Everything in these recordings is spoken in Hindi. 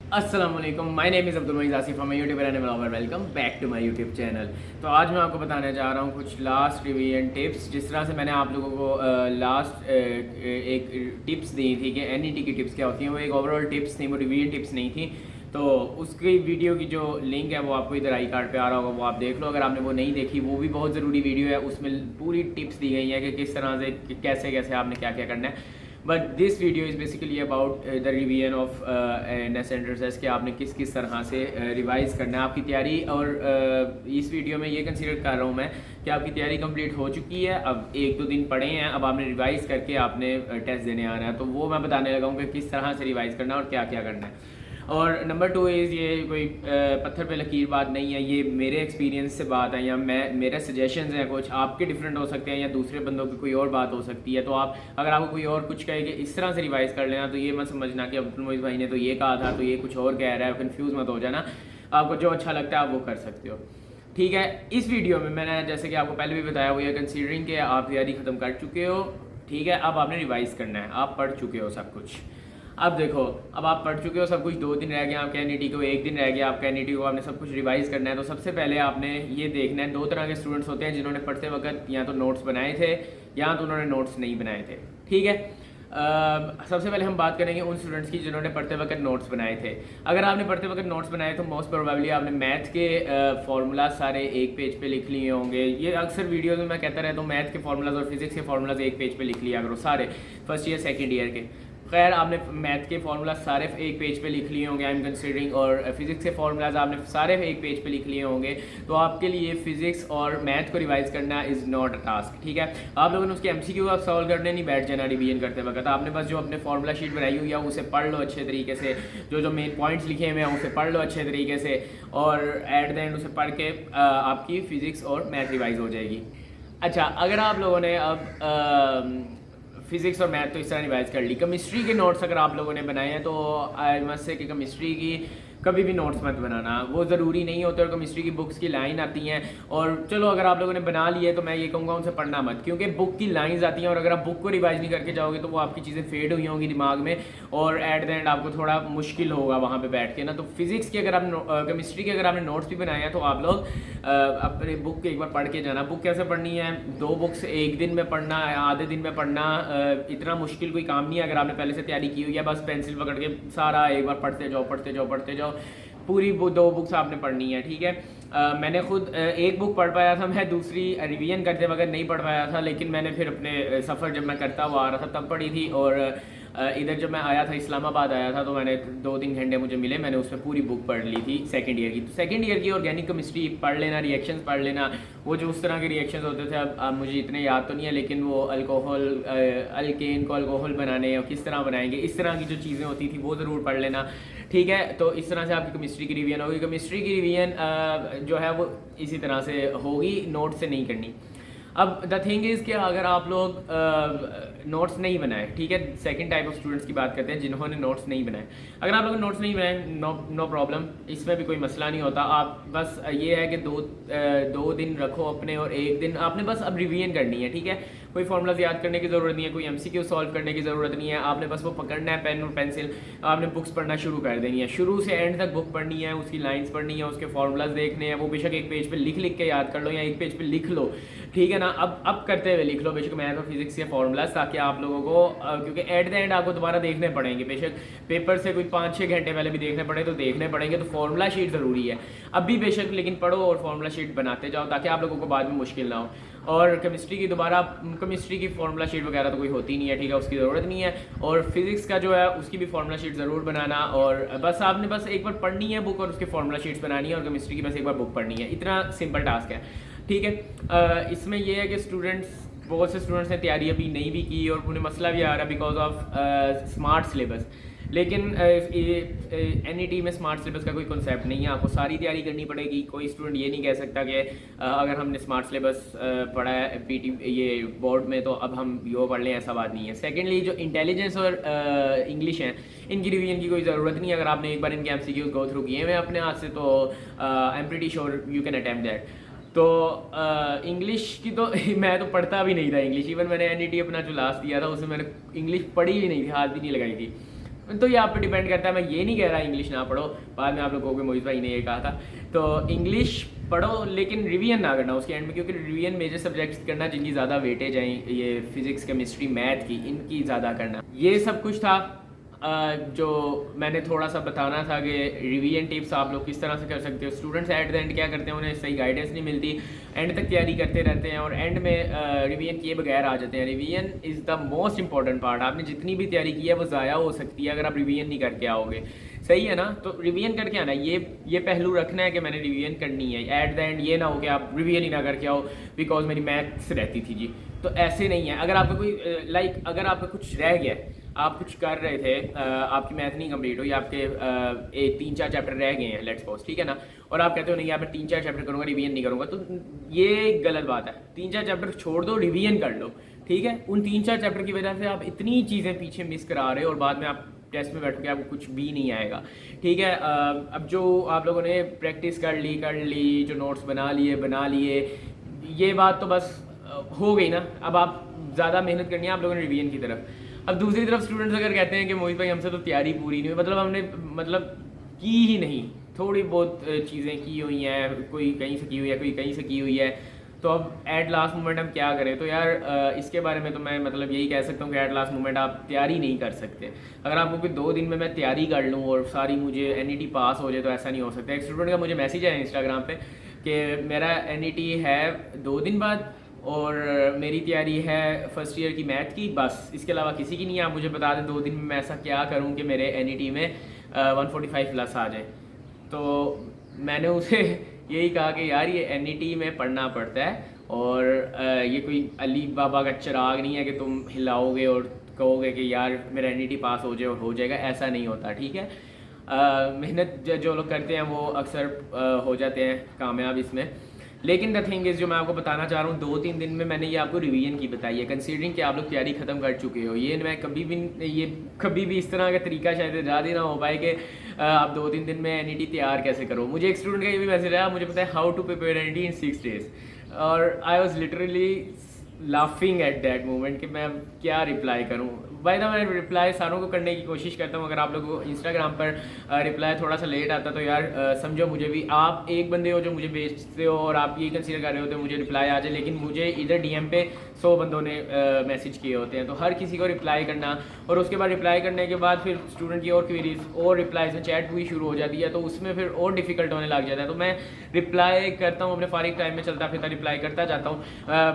अस्सलामुअलैकुम, my name is Abdul Majeed Asif, from YouTuber and blogger. Welcome back to my YouTube channel. तो आज मैं आपको बताने जा रहा हूँ कुछ लास्ट रिवीजन टिप्स। जिस तरह से मैंने आप लोगों को लास्ट एक टिप्स दी थी कि एनईटी की टिप्स क्या होती हैं, वो एक ओवरऑल टिप्स थी, वो रिवीजन टिप्स नहीं थी। तो उसकी वीडियो की जो लिंक है वो आपको इधर आई कार्ड पे आ रहा होगा, वो आप देख लो। अगर आपने वो नहीं देखी, वो भी बहुत ज़रूरी वीडियो है, उसमें पूरी टिप्स दी गई हैं कि किस तरह से कैसे कैसे आपने क्या क्या करना है। But this video is basically about the revision of ness and कि आपने किस किस तरह से रिवाइज करना है आपकी तैयारी। और इस वीडियो में ये कंसीडर कर रहा हूँ मैं कि आपकी तैयारी कंप्लीट हो चुकी है, अब एक दो दिन पड़े हैं, अब आपने रिवाइज करके आपने टेस्ट देने आना है। तो वो मैं बताने लगा हूँ कि किस तरह से रिवाइज करना है और क्या क्या करना है। और नंबर टू इज़, ये कोई पत्थर पे लकीर बात नहीं है, ये मेरे एक्सपीरियंस से बात है, या मेरे सजेशंस हैं, कुछ आपके डिफरेंट हो सकते हैं या दूसरे बंदों की कोई और बात हो सकती है। तो आप अगर आपको कोई और कुछ कहे कि इस तरह से रिवाइज कर लेना, तो ये मत समझना कि अब्दुल मोइज़ भाई ने तो ये कहा था तो ये कुछ और कह रहा है, कन्फ्यूज़ मत हो जाना। आपको जो अच्छा लगता है आप वो कर सकते हो, ठीक है। इस वीडियो में मैंने जैसे कि आपको पहले भी बताया, वो ये कंसीडरिंग कि आप तैयारी ख़त्म कर चुके हो, ठीक है, अब आपने रिवाइज़ करना है, आप पढ़ चुके हो सब कुछ। अब देखो, अब आप पढ़ चुके हो सब कुछ, 2 दिन रह गए आपके एनईटी को, 1 दिन रह गया आपका एनईटी को, आपने सब कुछ रिवाइज करना है। तो सबसे पहले आपने ये देखना है, 2 तरह के स्टूडेंट्स होते हैं जिन्होंने पढ़ते वक्त या तो नोट्स बनाए थे या तो उन्होंने नोट्स नहीं बनाए थे, ठीक है। सबसे पहले हम बात करेंगे उन स्टूडेंट्स की जिन्होंने पढ़ते वक्त नोट्स बनाए थे। अगर आपने पढ़ते वक्त नोट्स बनाए तो मोस्ट प्रोबेबली आपने मैथ के फार्मूला सारे एक पेज पे लिख लिए होंगे। ये अक्सर वीडियोज़ में मैं कहता रहता हूँ, मैथ के फार्मूलाज और फिजिक्स के फार्मूलाज एक पेज पे लिख लिया करो सारे, फर्स्ट ईयर सेकेंड ईयर के। खैर, आपने मैथ के फार्मूला सारे एक पेज पे लिख लिए होंगे, आई एम कंसिडरिंग, और फिजिक्स के फार्मूलाज आपने सारे एक पेज पे लिख लिए होंगे। तो आपके लिए फिजिक्स और मैथ को रिवाइज करना इज़ नॉट अ टास्क, ठीक है। आप लोगों ने उसके एमसीक्यू आप सॉल्व करने नहीं बैठ जाना रिवीजन करते वक्त। आपने बस जो अपने फार्मूला शीट बनाई हुई है उसे पढ़ लो अच्छे तरीके से, जो मेन पॉइंट्स लिखे हुए हैं उसे पढ़ लो अच्छे तरीके से, और एट द एंड उसे पढ़ के आपकी फिजिक्स और मैथ रिवाइज हो जाएगी। अच्छा, अगर आप लोगों ने अब फिजिक्स और मैथ तो इस तरह रिवाइज कर ली, केमिस्ट्री के नोट्स अगर आप लोगों ने बनाए हैं तो आई मस्ट से कि केमिस्ट्री की कभी भी नोट्स मत बनाना, वो ज़रूरी नहीं होते। और केमिस्ट्री की बुक्स की लाइन आती हैं, और चलो अगर आप लोगों ने बना लिए तो मैं ये कहूँगा उनसे पढ़ना मत, क्योंकि बुक की लाइंस आती हैं और अगर आप बुक को रिवाइज नहीं करके जाओगे तो वो आपकी चीज़ें फेड हुई होंगी दिमाग में, और एट द एंड आपको थोड़ा मुश्किल होगा वहाँ पे बैठ के ना। तो फिजिक्स की अगर आप केमिस्ट्री के अगर आपने नोट्स भी बनाए हैं तो आप लोग अपने बुक एक बार पढ़ के जाना। बुक कैसे पढ़नी है, 2 बुक्स एक दिन में पढ़ना, आधे दिन में पढ़ना, इतना मुश्किल कोई काम नहीं है। अगर आपने पहले से तैयारी की हुई है, बस पेंसिल पकड़ के सारा एक बार पढ़ते जाओ पढ़ते जाओ पढ़ते जाओ, पूरी 2 बुक्स आपने पढ़नी है, ठीक है। मैंने खुद एक बुक पढ़ पाया था, मैं दूसरी रिवीजन करते वक्त नहीं पढ़ पाया था, लेकिन मैंने फिर अपने सफ़र जब मैं करता हुआ आ रहा था तब पढ़ी थी। और इधर जब मैं आया था, इस्लामाबाद आया था, तो मैंने 2-3 घंटे मुझे मिले, मैंने उसमें पूरी बुक पढ़ ली थी सेकंड ईयर की। तो सेकंड ईयर की ऑर्गेनिक केमिस्ट्री पढ़ लेना, रिएक्शंस पढ़ लेना, वो जो उस तरह के रिएक्शंस होते थे, अब मुझे इतने याद तो नहीं है, लेकिन वो अल्कोहल अल्केन को अल्कोहल बनाने और किस तरह बनाएंगे, इस तरह की जो चीज़ें होती थी वो ज़रूर पढ़ लेना, ठीक है। तो इस तरह से आपकी केमिस्ट्री की रिवीजन होगी। केमिस्ट्री की रिवीजन जो है वो इसी तरह से होगी, नोट से नहीं करनी। अब द थिंग इज़ कि अगर आप लोग नोट्स नहीं बनाए, ठीक है, सेकंड टाइप ऑफ स्टूडेंट्स की बात करते हैं जिन्होंने नोट्स नहीं बनाए। अगर आप लोग नोट्स नहीं बनाए, नो प्रॉब्लम, इसमें भी कोई मसला नहीं होता। आप बस ये है कि दो दिन रखो अपने, और एक दिन आपने बस अब रिवीजन करनी है, ठीक है। कोई फॉर्मूलाज याद करने की ज़रूरत नहीं है, कोई एमसीक्यू सॉल्व करने की ज़रूरत नहीं है, आपने बस वो पकड़ना है पेन और पेंसिल, आपने बुक्स पढ़ना शुरू कर देनी है, शुरू से एंड तक बुक पढ़नी है, उसकी लाइंस पढ़नी है, उसके फार्मूलाज देखने हैं, वो बेशक एक पेज पे लिख के याद कर लो या एक पेज पे लिख लो, ठीक है ना। अब करते हुए लिख लो बेशक मैथ और फिजिक्स के फार्मूलाज, ताकि आप लोगों को क्योंकि एट द एंड आपको दोबारा देखने पड़ेंगे, बेशक पेपर से कोई 5-6 घंटे पहले भी देखने पड़े तो देखने पड़ेंगे। तो फार्मूला शीट ज़रूरी है अब भी बेशक, लेकिन पढ़ो और फार्मूला शीट बनाते जाओ ताकि आप लोगों को बाद में मुश्किल ना हो। और केमिस्ट्री की फार्मूला शीट वगैरह तो कोई होती नहीं है, ठीक है, उसकी ज़रूरत नहीं है। और फिजिक्स का जो है उसकी भी फार्मूला शीट ज़रूर बनाना, और बस आपने बस एक बार पढ़नी है बुक और उसके फार्मूला शीट्स बनानी है, और केमिस्ट्री की बस एक बार बुक पढ़नी है, इतना सिंपल टास्क है, ठीक है। इसमें यह है कि बहुत से स्टूडेंट्स ने तैयारी अभी नहीं भी की और उन्हें मसला भी आ रहा है बिकॉज ऑफ स्मार्ट सिलेबस। लेकिन एनईटी में स्मार्ट सिलेबस का कोई कॉन्सेप्ट नहीं है, आपको सारी तैयारी करनी पड़ेगी। कोई स्टूडेंट ये नहीं कह सकता कि अगर हमने स्मार्ट सिलेबस पढ़ा है पीटी ये बोर्ड में तो अब हम यो पढ़ लें, ऐसा बात नहीं है। सेकेंडली, जो इंटेलिजेंस और इंग्लिश हैं, इनकी रिवीजन की कोई ज़रूरत नहीं है। अगर आपने एक बार इनके एमसीक्यूज गो थ्रू किए हुए अपने हाथ से तो I am pretty sure you can attempt that. तो इंग्लिश की तो मैं तो पढ़ता भी नहीं था इंग्लिश, इवन मैंने एनईटी अपना जो लास्ट दिया था उसमें मैंने इंग्लिश पढ़ी ही नहीं थी, हाथ भी नहीं लगाई थी। तो ये आप पे डिपेंड करता है। मैं ये नहीं कह रहा इंग्लिश ना पढ़ो, बाद में आप लोगों को मोहित भाई ने ये कहा था। तो इंग्लिश पढ़ो लेकिन रिवीजन ना करना उसके एंड में, क्योंकि रिवीजन मेजर सब्जेक्ट्स करना जिनकी ज़्यादा वेटेज है, ये फिजिक्स केमिस्ट्री मैथ की, इनकी ज़्यादा करना। ये सब कुछ था जो मैंने थोड़ा सा बताना था कि रिवीजन टिप्स आप लोग किस तरह से कर सकते हो। स्टूडेंट्स एट द एंड क्या करते हैं, उन्हें सही गाइडेंस नहीं मिलती, एंड तक तैयारी करते रहते हैं और एंड में रिवीजन किए बगैर आ जाते हैं। Revision is the most important part. आपने जितनी भी तैयारी की है वो ज़ाया हो सकती है अगर आप रिवीजन नहीं करके आओगे, सही है ना। तो रिवीजन करके आना, ये पहलू रखना है कि मैंने रिवीजन करनी है। एट द एंड ये ना हो कि आप रिवीजन ही ना करके आओ बिकॉज मेरी मैथ्स रहती थी जी, तो ऐसे नहीं है। अगर आपका कोई अगर आपका कुछ रह गया, आप कुछ कर रहे थे, आपकी मैथ नहीं कंप्लीट हुई, आपके 3-4 चैप्टर रह गए हैं लेट्स सपोज, ठीक है ना, और आप कहते हो नहीं यार मैं 3-4 चैप्टर करूँगा, रिवीजन नहीं करूँगा, तो ये गलत बात है। 3-4 चैप्टर छोड़ दो, रिवीजन कर लो, ठीक है। उन 3-4 चैप्टर की वजह से आप इतनी चीज़ें पीछे मिस करा रहे हो और बाद में आप टेस्ट में बैठोगे आपको कुछ भी नहीं आएगा, ठीक है। अब जो आप लोगों ने प्रैक्टिस कर ली, जो नोट्स बना लिए, ये बात तो बस हो गई ना। अब आप ज़्यादा मेहनत करनी है आप लोगों ने रिवीजन की तरफ। अब दूसरी तरफ स्टूडेंट्स अगर कहते हैं कि मोहित भाई हमसे तो तैयारी पूरी नहीं हुई, मतलब हमने की ही नहीं, थोड़ी बहुत चीज़ें की हुई हैं, कोई कहीं से की हुई है, कोई कहीं से की हुई है, तो अब एट लास्ट मोमेंट हम क्या करें। तो यार इसके बारे में तो मैं यही कह सकता हूँ कि एट लास्ट मोमेंट आप तैयारी नहीं कर सकते। अगर आपको कोई 2 दिन में मैं तैयारी कर लूँ और सारी मुझे NET पास हो जाए तो ऐसा नहीं हो सकता। एक स्टूडेंट का मुझे मैसेज आया इंस्टाग्राम पे कि मेरा NET है 2 दिन बाद और मेरी तैयारी है फर्स्ट ईयर की मैथ की, बस इसके अलावा किसी की नहीं है। आप मुझे बता दें 2 दिन में मैं ऐसा क्या करूं कि मेरे NET में 145 प्लस आ जाए। तो मैंने उसे यही कहा कि यार ये NET में पढ़ना पड़ता है और ये कोई अली बाबा का चिराग नहीं है कि तुम हिलाओगे और कहोगे कि यार मेरा NET पास हो जाए और हो जाएगा, ऐसा नहीं होता, ठीक है। मेहनत जो लोग करते हैं वो अक्सर हो जाते हैं कामयाब इसमें। लेकिन द थिंग इज़ जो मैं आपको बताना चाह रहा हूँ, 2-3 दिन में मैंने ये आपको रिवीजन की बताई है, कंसीडरिंग कि आप लोग तैयारी ख़त्म कर चुके हो। ये मैं कभी भी इस तरह का तरीका शायद ईजाद ही ना हो पाए कि आप 2-3 दिन में NET तैयार कैसे करो। मुझे एक स्टूडेंट का ये भी मैसेज आया, मुझे पता है how to prepare NET in 6 days, और I was literally laughing at that moment कि मैं क्या रिप्लाई करूँ। बाय द वे मैं रिप्लाई सारों को करने की कोशिश करता हूँ। अगर आप लोगों को इंस्टाग्राम पर रिप्लाई थोड़ा सा लेट आता तो यार समझो मुझे भी, आप एक बंदे हो जो मुझे भेजते हो और आप ये कंसीडर कर रहे होते हो मुझे रिप्लाई आ जाए, लेकिन मुझे इधर DM पे 100 बंदों ने मैसेज किए होते हैं, तो हर किसी को रिप्लाई करना और उसके बाद रिप्लाई करने के बाद फिर स्टूडेंट की और क्वेरीज और रिप्लाई से चैट हुई शुरू हो जाती है, तो उसमें फिर और डिफिकल्ट होने लग जाता है। तो मैं रिप्लाई करता हूँ अपने फारिग टाइम में, चलता फिरता रिप्लाई करता जाता हूँ,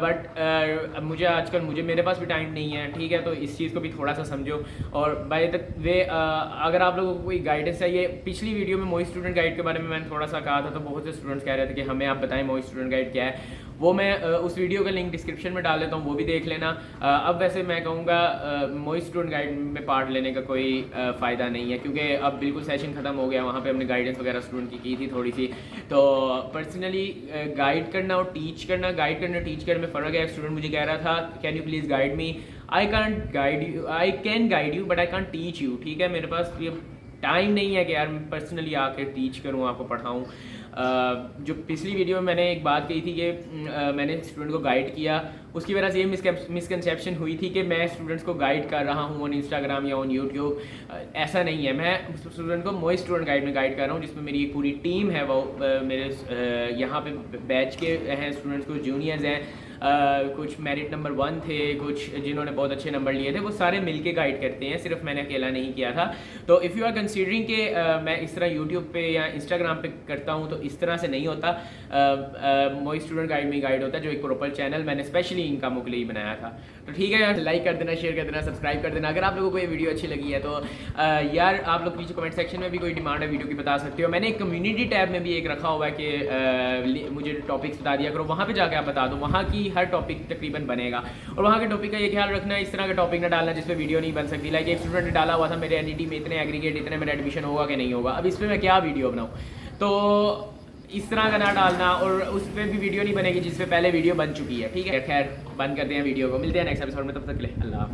बट मुझे आजकल मेरे पास भी टाइम नहीं है, ठीक है। तो इस चीज़ को भी थोड़ा सा समझो। और बाय द वे अगर आप लोगों को कोई गाइडेंस चाहिए, पिछली वीडियो में मोहित स्टूडेंट गाइड के बारे में मैंने थोड़ा सा कहा था, तो बहुत से स्टूडेंट्स कह रहे थे कि हमें आप बताएं मोहित स्टूडेंट गाइड क्या है। वो मैं उस वीडियो का लिंक डिस्क्रिप्शन में डाल देता हूँ, वो भी देख लेना। अब वैसे मैं कहूँगा मोहित स्टूडेंट गाइड में पार्ट लेने का कोई फ़ायदा नहीं है, क्योंकि अब बिल्कुल सेशन ख़त्म हो गया, वहाँ पे हमने गाइडेंस वगैरह स्टूडेंट की थी थोड़ी सी। तो पर्सनली गाइड करना और टीच करना, गाइड करना टीच करने में फ़र्क है। एक स्टूडेंट मुझे कह रहा था can you please guide me, I can guide you but I can't teach you, ठीक है। मेरे पास ये टाइम नहीं है कि यार मैं पर्सनली आके टीच करूँ, आपको पढ़ाऊँ। जो पिछली वीडियो में मैंने एक बात कही थी कि मैंने स्टूडेंट को गाइड किया, उसकी वजह से ये मिसकंसेप्शन हुई थी कि मैं स्टूडेंट्स को गाइड कर रहा हूँ ऑन इंस्टाग्राम या ऑन यूट्यूब। ऐसा नहीं है, मैं स्टूडेंट को मोहित स्टूडेंट गाइड में गाइड कर रहा हूँ, जिसमें मेरी एक पूरी टीम है। वो मेरे यहाँ पे बैच के हैं स्टूडेंट्स, कुछ जूनियर्स हैं, कुछ मेरिट नंबर 1 थे, कुछ जिन्होंने बहुत अच्छे नंबर लिए थे, वो सारे मिलके गाइड करते हैं, सिर्फ मैंने अकेला नहीं किया था। तो इफ़ यू आर कंसीडरिंग कि मैं इस तरह यूट्यूब पे या इंस्टाग्राम पे करता हूँ, तो इस तरह से नहीं होता। मोहित स्टूडेंट गाइड में गाइड होता है, जो एक प्रॉपर चैनल मैंने स्पेशली इन कामों के लिए ही बनाया था। तो ठीक है यार, लाइक कर देना, शेयर कर देना, सब्सक्राइब कर देना। अगर आप लोगों को ये वीडियो अच्छी लगी है तो यार आप लोग नीचे कमेंट सेक्शन में भी कोई डिमांड है वीडियो की बता सकते हो। मैंने एक कम्युनिटी टैब में भी एक रखा हुआ है कि मुझे टॉपिक्स बता दिया करो, वहाँ पर जाकर आप बता दो, वहाँ की हर टॉपिक तकरीबन बनेगा। और वहाँ के टॉपिक का ये ख्याल रखना, इस तरह का टॉपिक ना डालना जिस पे वीडियो नहीं बन सकती। लाइक एक स्टूडेंट ने डाला हुआ था मेरे NET में इतने एग्रीगेट, इतने मेरा एडमिशन होगा कि नहीं होगा, अब इस पर मैं क्या वीडियो बनाऊँ। तो इस तरह का ना डालना, और उस पर भी वीडियो नहीं बनेगी जिस पे पहले वीडियो बन चुकी है, ठीक है। खैर बंद करते हैं वीडियो को, मिलते हैं नेक्स्ट एपिसोड में, तब तक के लिए अल्लाह हाफ़िज़।